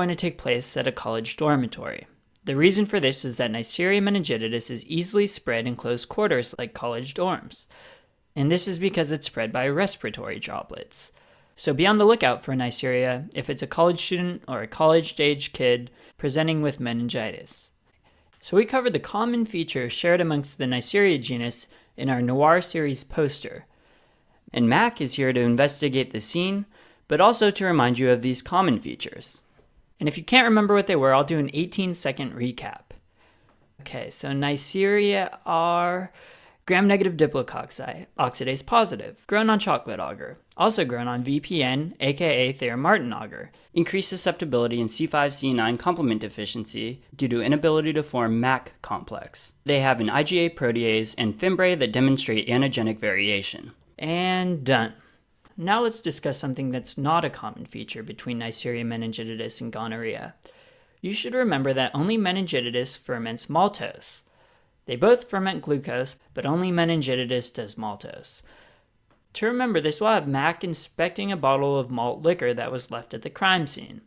going to take place at a college dormitory. The reason for this is that Neisseria meningitidis is easily spread in close quarters like college dorms. And this is because it's spread by respiratory droplets. So be on the lookout for Neisseria if it's a college student or a college-age kid presenting with meningitis. So we covered the common features shared amongst the Neisseria genus in our Noir series poster. And Mac is here to investigate the scene, but also to remind you of these common features. And if you can't remember what they were, I'll do an 18-second recap. Okay, so Neisseria are gram-negative diplococci, oxidase positive, grown on chocolate agar, also grown on VPN, aka Thayer-Martin agar, increased susceptibility in C5-C9 complement deficiency due to inability to form MAC complex. They have an IgA protease and fimbriae that demonstrate antigenic variation. And done. Now let's discuss something that's not a common feature between Neisseria meningitidis and gonorrhea. You should remember that only meningitidis ferments maltose. They both ferment glucose, but only meningitidis does maltose. To remember this, we'll have Mac inspecting a bottle of malt liquor that was left at the crime scene.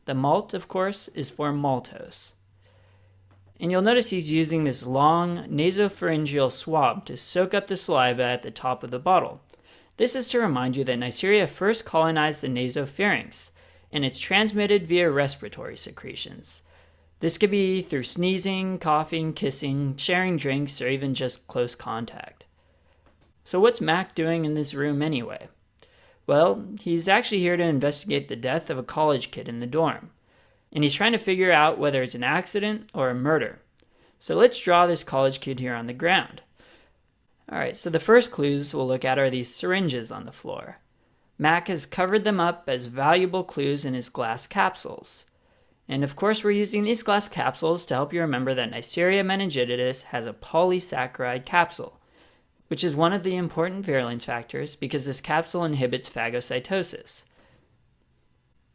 The malt, of course, is for maltose. And you'll notice he's using this long nasopharyngeal swab to soak up the saliva at the top of the bottle. This is to remind you that Neisseria first colonized the nasopharynx, and it's transmitted via respiratory secretions. This could be through sneezing, coughing, kissing, sharing drinks, or even just close contact. So what's Mac doing in this room anyway? Well, he's actually here to investigate the death of a college kid in the dorm. And he's trying to figure out whether it's an accident or a murder. So let's draw this college kid here on the ground. Alright, so the first clues we'll look at are these syringes on the floor. Mac has covered them up as valuable clues in his glass capsules. And of course we're using these glass capsules to help you remember that Neisseria meningitidis has a polysaccharide capsule, which is one of the important virulence factors because this capsule inhibits phagocytosis.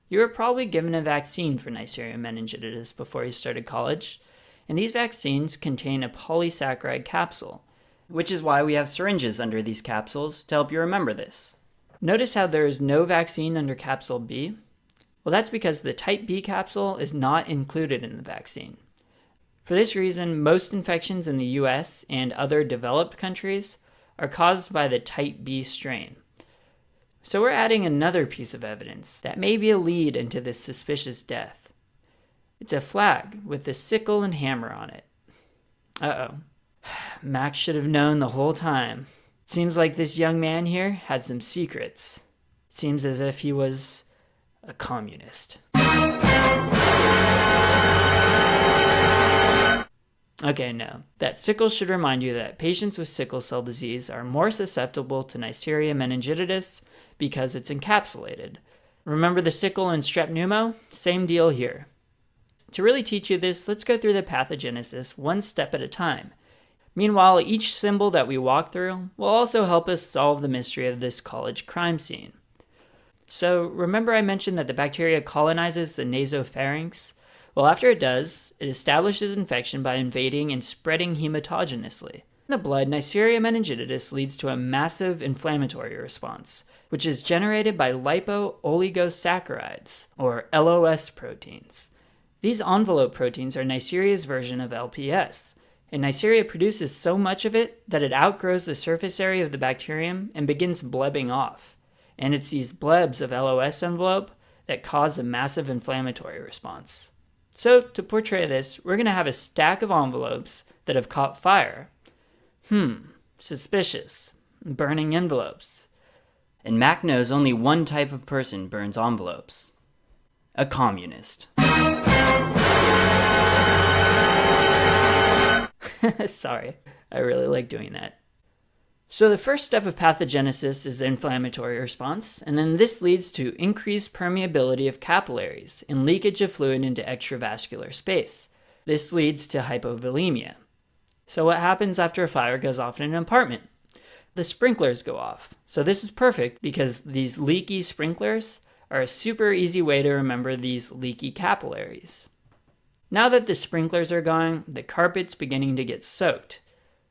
You were probably given a vaccine for Neisseria meningitidis before you started college, and these vaccines contain a polysaccharide capsule, which is why we have syringes under these capsules to help you remember this. Notice how there is no vaccine under capsule B? Well, that's because the type B capsule is not included in the vaccine. For this reason, most infections in the US and other developed countries are caused by the type B strain. So we're adding another piece of evidence that may be a lead into this suspicious death. It's a flag with a sickle and hammer on it. Uh-oh. Max should have known the whole time. It seems like this young man here had some secrets. It seems as if he was a communist. Okay, no. That sickle should remind you that patients with sickle cell disease are more susceptible to Neisseria meningitidis because it's encapsulated. Remember the sickle in strep pneumo? Same deal here. To really teach you this, let's go through the pathogenesis one step at a time. Meanwhile, each symbol that we walk through will also help us solve the mystery of this college crime scene. So, remember I mentioned that the bacteria colonizes the nasopharynx? Well, after it does, it establishes infection by invading and spreading hematogenously. In the blood, Neisseria meningitidis leads to a massive inflammatory response, which is generated by lipo-oligosaccharides, or LOS proteins. These envelope proteins are Neisseria's version of LPS, and Neisseria produces so much of it that it outgrows the surface area of the bacterium and begins blebbing off. And it's these blebs of LOS envelope that cause a massive inflammatory response. So, to portray this, we're going to have a stack of envelopes that have caught fire. Suspicious. Burning envelopes. And Mac knows only one type of person burns envelopes. A communist. Sorry, I really like doing that. So the first step of pathogenesis is the inflammatory response, and then this leads to increased permeability of capillaries and leakage of fluid into extravascular space. This leads to hypovolemia. So what happens after a fire goes off in an apartment? The sprinklers go off. So this is perfect because these leaky sprinklers are a super easy way to remember these leaky capillaries. Now that the sprinklers are gone, the carpet's beginning to get soaked.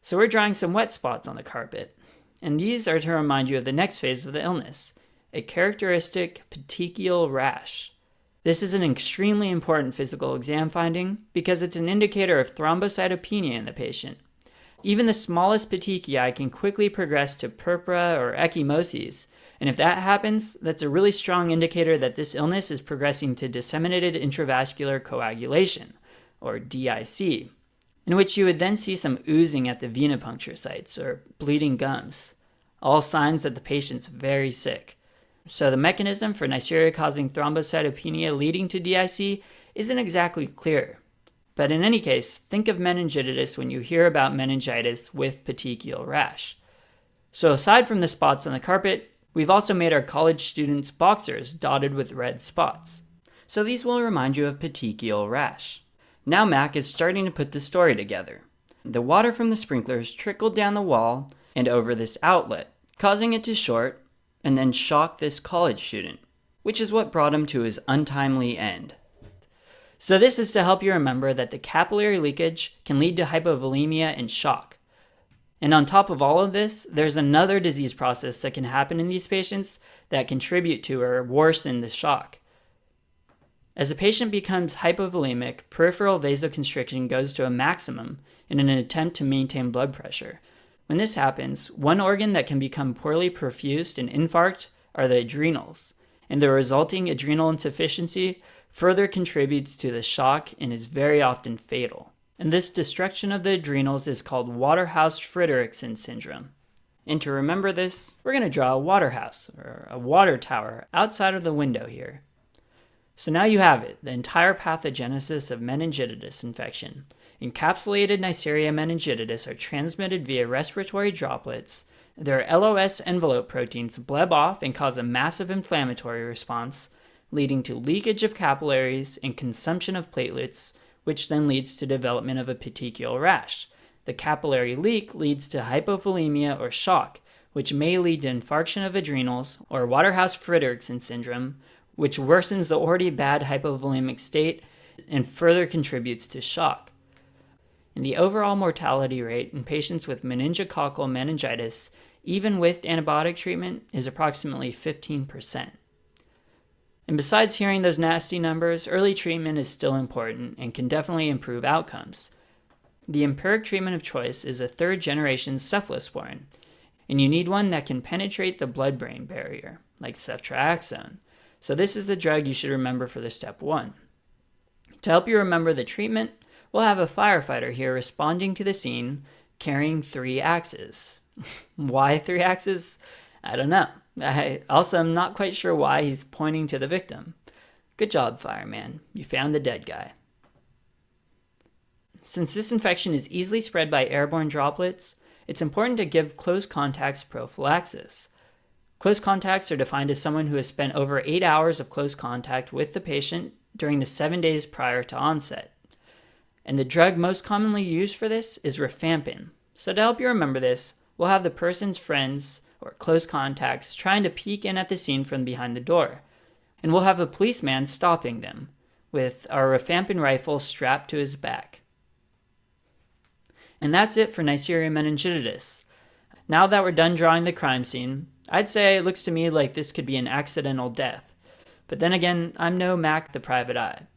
So we're drawing some wet spots on the carpet. And these are to remind you of the next phase of the illness, a characteristic petechial rash. This is an extremely important physical exam finding because it's an indicator of thrombocytopenia in the patient. Even the smallest petechiae can quickly progress to purpura or ecchymoses, and if that happens, that's a really strong indicator that this illness is progressing to disseminated intravascular coagulation, or DIC, in which you would then see some oozing at the venipuncture sites or bleeding gums, all signs that the patient's very sick. So the mechanism for Neisseria causing thrombocytopenia leading to DIC isn't exactly clear. But in any case, think of meningitidis when you hear about meningitis with petechial rash. So aside from the spots on the carpet, we've also made our college students' boxers dotted with red spots. So these will remind you of petechial rash. Now Mac is starting to put the story together. The water from the sprinklers trickled down the wall and over this outlet, causing it to short and then shock this college student, which is what brought him to his untimely end. So this is to help you remember that the capillary leakage can lead to hypovolemia and shock. And on top of all of this, there's another disease process that can happen in these patients that contribute to or worsen the shock. As a patient becomes hypovolemic, peripheral vasoconstriction goes to a maximum in an attempt to maintain blood pressure. When this happens, one organ that can become poorly perfused and infarct are the adrenals, and the resulting adrenal insufficiency further contributes to the shock and is very often fatal. And this destruction of the adrenals is called Waterhouse-Friderichsen syndrome. And to remember this, we're going to draw a water house, or a water tower, outside of the window here. So now you have it, the entire pathogenesis of meningitidis infection. Encapsulated Neisseria meningitidis are transmitted via respiratory droplets. Their LOS envelope proteins bleb off and cause a massive inflammatory response, leading to leakage of capillaries and consumption of platelets, which then leads to development of a petechial rash. The capillary leak leads to hypovolemia or shock, which may lead to infarction of adrenals, or Waterhouse-Friderichsen syndrome, which worsens the already bad hypovolemic state and further contributes to shock. And the overall mortality rate in patients with meningococcal meningitis, even with antibiotic treatment, is approximately 15%. And besides hearing those nasty numbers, early treatment is still important and can definitely improve outcomes. The empiric treatment of choice is a third-generation cephalosporin, and you need one that can penetrate the blood-brain barrier, like ceftriaxone. So this is the drug you should remember for the step 1. To help you remember the treatment, we'll have a firefighter here responding to the scene carrying 3 axes. Why 3 axes? I don't know. I also am not quite sure why he's pointing to the victim. Good job, fireman. You found the dead guy. Since this infection is easily spread by airborne droplets, it's important to give close contacts prophylaxis. Close contacts are defined as someone who has spent over 8 hours of close contact with the patient during the 7 days prior to onset. And the drug most commonly used for this is rifampin. So to help you remember this, we'll have the person's friends or close contacts trying to peek in at the scene from behind the door. And we'll have a policeman stopping them with our rifampin rifle strapped to his back. And that's it for Neisseria meningitidis. Now that we're done drawing the crime scene, I'd say it looks to me like this could be an accidental death. But then again, I'm no Mac the private eye.